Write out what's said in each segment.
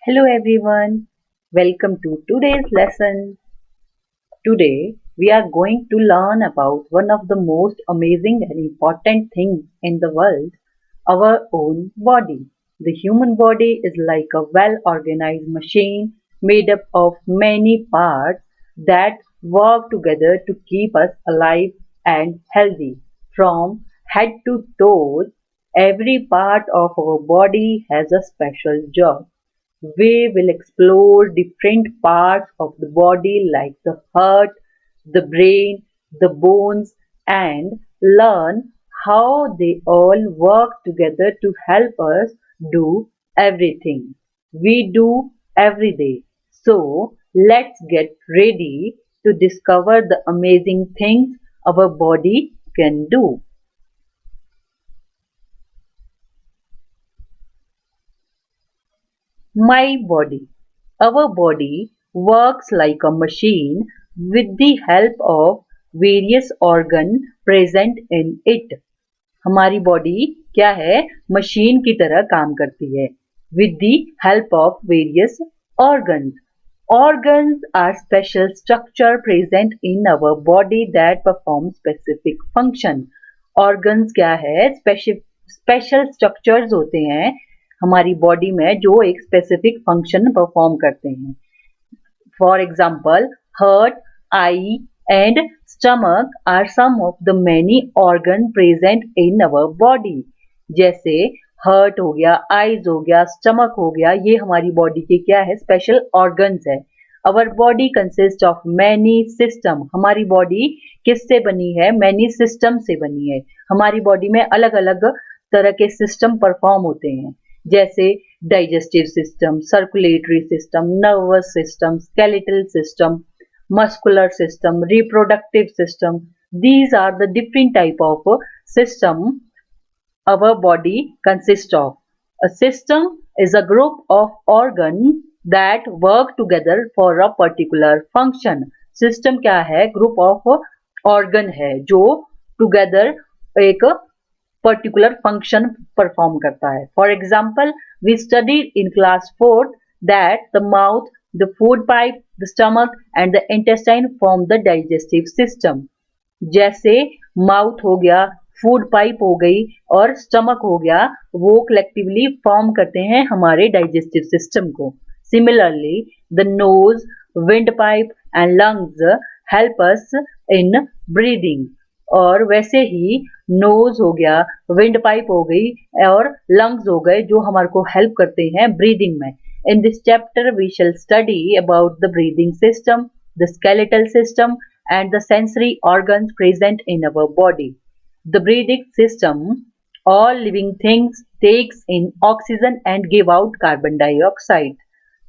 Hello everyone, welcome to today's lesson. Today we are going to learn about one of the most amazing and important things in the world, our own body. The human body is like a well organized machine made up of many parts that work together to keep us alive and healthy. From head to toes, every part of our body has a special job. We will explore different parts of the body like the heart, the brain, the bones, and learn how they all work together to help us do everything we do every day. So, let's get ready to discover the amazing things our body can do. My body. Our body works like a machine with the help of various organ present in it. हमारी body क्या है machine की तरह काम करती है with the help of various organs. Organs are special structure present in our body that perform specific function. Organs क्या है स्पेशल स्ट्रक्चर्स होते हैं हमारी बॉडी में जो एक स्पेसिफिक फंक्शन परफॉर्म करते हैं. For example, heart, eye, and stomach are some of the many organs present in our body. जैसे हार्ट हो गया, आईज हो गया, स्टमक हो गया, ये हमारी बॉडी के क्या है स्पेशल ऑर्गन्स है. Our body consist of many system. हमारी बॉडी किससे बनी है? मैनी सिस्टम से बनी है. हमारी बॉडी में अलग अलग तरह के सिस्टम परफॉर्म होते हैं जैसे digestive system, circulatory system, nervous system, skeletal system, muscular system, reproductive system. These are the different type of system our body consists of. A system is a group of organs that work together for a particular function. System क्या है? Group of organ है जो together एक particular function perform करता है. For example, we studied in class 4 that the mouth, the food pipe, the stomach and the intestine form the digestive system. जैसे mouth हो गया, फूड पाइप हो गई और स्टमक हो गया, वो कलेक्टिवली फॉर्म करते हैं हमारे डाइजेस्टिव सिस्टम को. Similarly the nose, wind pipe and lungs help us in breathing. और वैसे ही नोज हो गया, विंड पाइप हो गई और लंग्स हो गए जो हमारे को हेल्प करते हैं ब्रीदिंग में. In this chapter we shall study about the breathing system, the skeletal system and the sensory organs present in our body. The breathing system, all living things takes in oxygen and give out carbon dioxide.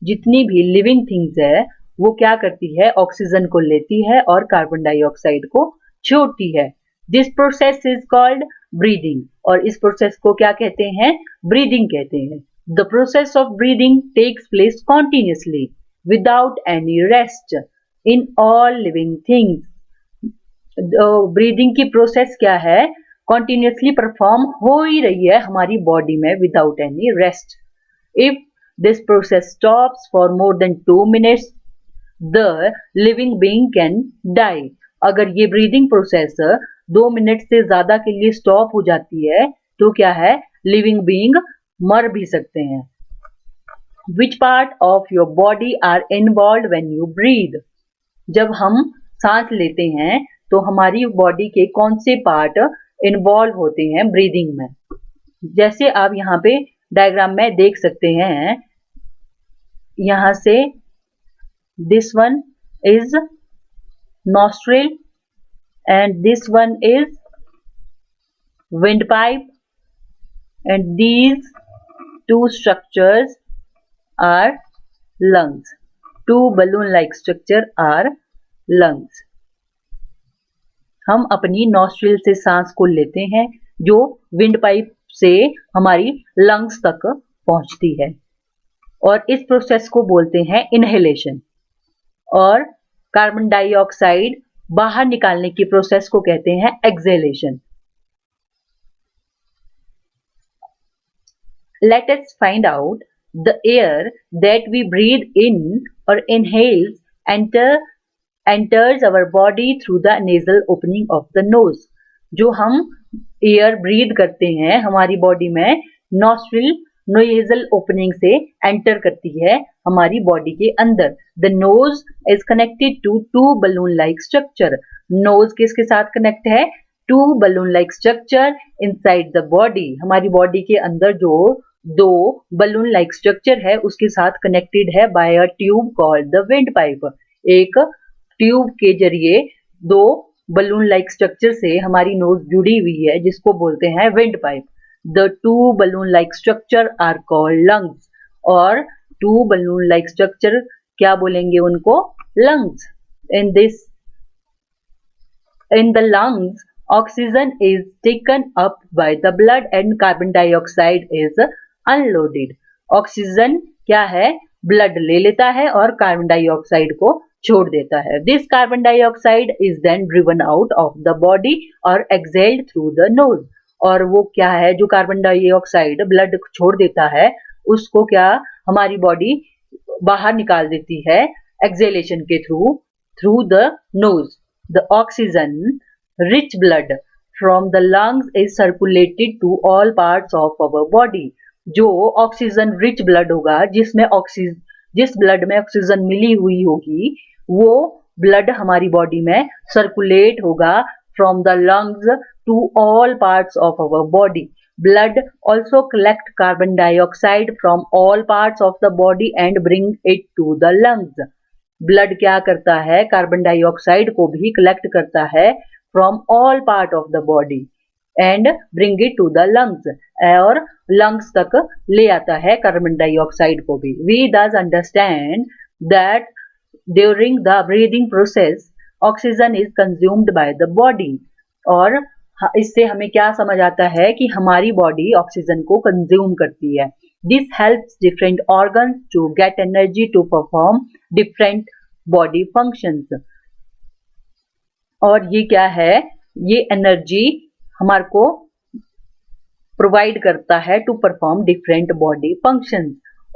जितनी भी living things है वो क्या करती है? Oxygen को लेती है और कार्बन डाइऑक्साइड को छोड़ती है. This process is called breathing और इस प्रोसेस को क्या कहते हैं? ब्रीदिंग कहते हैं. The process of breathing takes place continuously without any rest in all living things. Breathing की प्रोसेस क्या है? कॉन्टिन्यूसली परफॉर्म हो ही रही है हमारी बॉडी में without any rest. If this process stops for more than 2 minutes the living being can die. अगर ये ब्रीदिंग प्रोसेस 2 मिनट से ज्यादा के लिए स्टॉप हो जाती है तो क्या है? लिविंग बीइंग मर भी सकते हैं. Which part of your body are involve when you breathe. जब हम सांस लेते हैं तो हमारी बॉडी के कौन से पार्ट इन्वॉल्व होते हैं ब्रीदिंग में? जैसे आप यहाँ पे डायग्राम में देख सकते हैं, यहाँ से this one is nostril and this one is windpipe and these two structures are lungs. Two balloon-like structure are lungs. हम अपनी नॉस्ट्रिल से सांस को लेते हैं जो विंड पाइप से हमारी लंग्स तक पहुंचती है और इस प्रोसेस को बोलते हैं इनहेलेशन. और कार्बन डाइऑक्साइड बाहर निकालने की प्रोसेस को कहते हैं exhalation. Let us find out The air that we breathe in or inhales enters our body through the nasal opening of the nose. जो हम एयर ब्रीद करते हैं हमारी बॉडी में नॉस्ट्रिल नोजेल ओपनिंग से एंटर करती है हमारी बॉडी के अंदर. The nose is connected to two balloon like structure. Nose किसके साथ कनेक्ट है? Two balloon like structure inside the body. हमारी बॉडी के अंदर जो दो बलून लाइक स्ट्रक्चर है उसके साथ कनेक्टेड है by a tube called the wind pipe. एक ट्यूब के जरिए दो बलून लाइक स्ट्रक्चर से हमारी नोज जुड़ी हुई है जिसको बोलते हैं wind pipe. The two balloon like structure are called lungs. और टू बलून लाइक स्ट्रक्चर क्या बोलेंगे उनको? Lungs. In the lungs, oxygen is taken up by the blood and carbon dioxide is unloaded. Oxygen क्या है? Blood ले लेता है और कार्बन डाइऑक्साइड को छोड़ देता है. This carbon dioxide is then driven out of the body और एक्सहेल्ड थ्रू द नोज. और वो क्या है जो कार्बन डाइऑक्साइड ब्लड छोड़ देता है उसको क्या हमारी बॉडी बाहर निकाल देती है एक्सहेलेशन के through the knows. The oxygen rich blood from the lungs is circulated to all parts of our body. जो ऑक्सीजन रिच ब्लड होगा जिस ब्लड में ऑक्सीजन मिली हुई होगी वो ब्लड हमारी बॉडी में सर्कुलेट होगा from the lungs to all parts of our body. Blood also collect carbon dioxide from all parts of the body and bring it to the lungs. Blood क्या करता है? Carbon dioxide को भी collect करता है from all part of the body and bring it to the lungs. और lungs तक ले आता है कार्बन डाइऑक्साइड को भी. वी दस understand that during the breathing process oxygen is consumed by the body. और इससे हमें क्या समझ आता है कि हमारी बॉडी ऑक्सीजन को कंज्यूम करती है. This helps different organs to get energy to perform different body functions. और ये क्या है? ये एनर्जी हमारे को प्रोवाइड करता है to perform different body functions.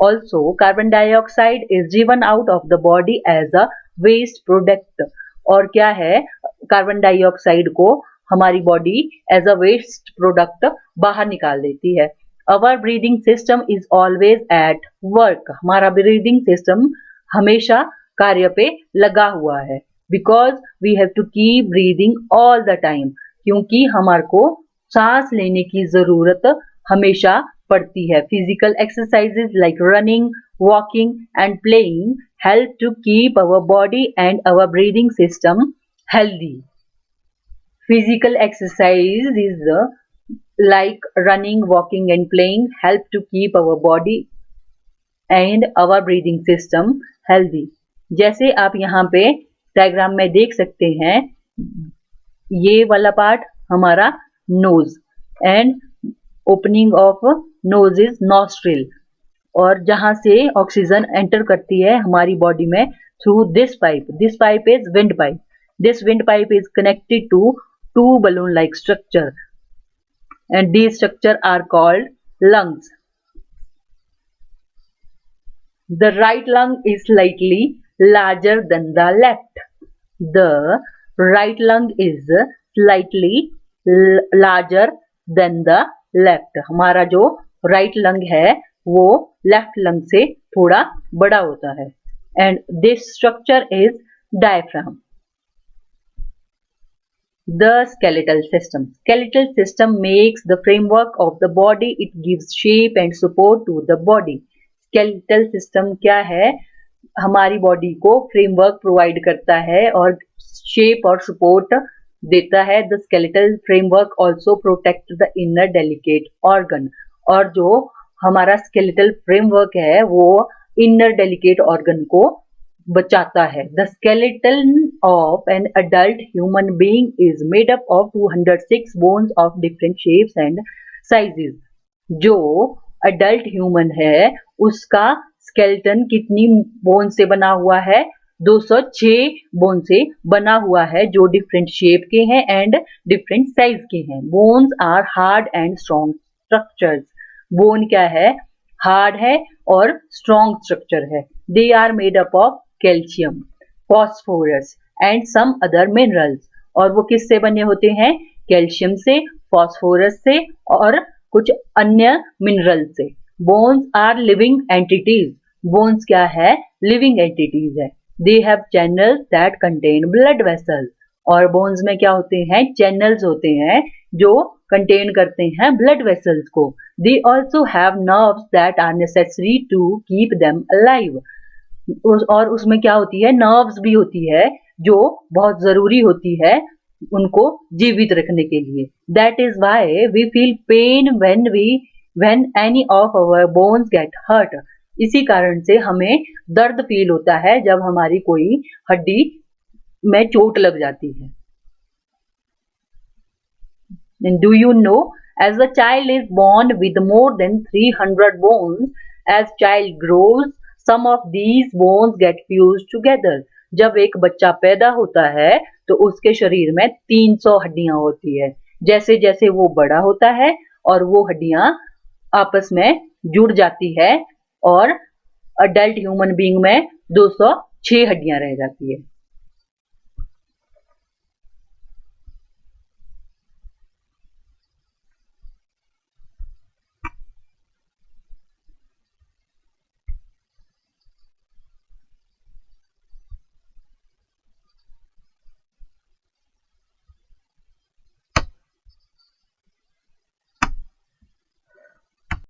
Also, carbon dioxide is driven out of the body as a waste product. और क्या है? कार्बन डाइऑक्साइड को हमारी body as a waste product बाहर निकाल देती है. Our breathing system is always at work. हमारा breathing system हमेशा कार्य पे लगा हुआ है. Because we have to keep breathing all the time. क्योंकि हमारे को सांस लेने की जरूरत हमेशा पड़ती है. Physical exercises like running, walking and playing help to keep our body and our breathing system healthy. Physical exercise is like running, walking and playing help to keep our body and our breathing system healthy. जैसे आप यहाँ पे diagram में देख सकते हैं ये वाला पार्ट हमारा nose and opening of nose is nostril. और जहां से ऑक्सीजन एंटर करती है हमारी बॉडी में through this pipe. This pipe is wind pipe. This wind pipe is connected to two balloon like structure and these structure are called lungs. The right lung is slightly larger than the left. The right lung is slightly larger than the left. हमारा जो right lung है वो left lung से थोड़ा बड़ा होता है. And this structure is diaphragm. The skeletal system. Skeletal system makes the framework of the body. It gives shape and support to the body. Skeletal system क्या है? हमारी बॉडी को फ्रेमवर्क प्रोवाइड करता है और शेप और सपोर्ट देता है. The skeletal framework also protects the inner delicate organ. और जो हमारा skeletal framework है वो inner delicate organ को बचाता है. The skeleton of an adult human being is made up of 206 bones of different shapes and sizes. जो adult human है उसका skeleton कितनी बोन से बना हुआ है? 206 बोन से बना हुआ है जो डिफरेंट शेप के हैं एंड डिफरेंट साइज के हैं. Bones are hard and strong structures. Bone क्या है? हार्ड है और स्ट्रॉन्ग स्ट्रक्चर है। They are made up of calcium, phosphorus and some other minerals. और वो किससे बने होते हैं? कैल्शियम से, फॉस्फोरस से और कुछ अन्य मिनरल से। Bones are living entities. Bones क्या है? लिविंग एंटिटीज है। They have channels that contain blood vessels. और बोन्स में क्या होते हैं? चैनल्स होते हैं जो कंटेन करते हैं ब्लड वेसल्स को। They also have nerves that are necessary to keep them alive. और उसमें क्या होती है? नर्व्स भी होती है जो बहुत जरूरी होती है उनको जीवित रखने के लिए। That is why we feel pain when any of our bones get hurt. इसी कारण से हमें दर्द फील होता है जब हमारी कोई हड्डी में चोट लग जाती है। And do you know, as a child is born with more than 300 bones, as child grows, some of these bones get fused together. जब एक बच्चा पैदा होता है तो उसके शरीर में 300 हड्डियां होती है। जैसे जैसे वो बड़ा होता है और वो हड्डियां आपस में जुड़ जाती है और अडल्ट ह्यूमन बीइंग में 206 हड्डियां रह जाती है।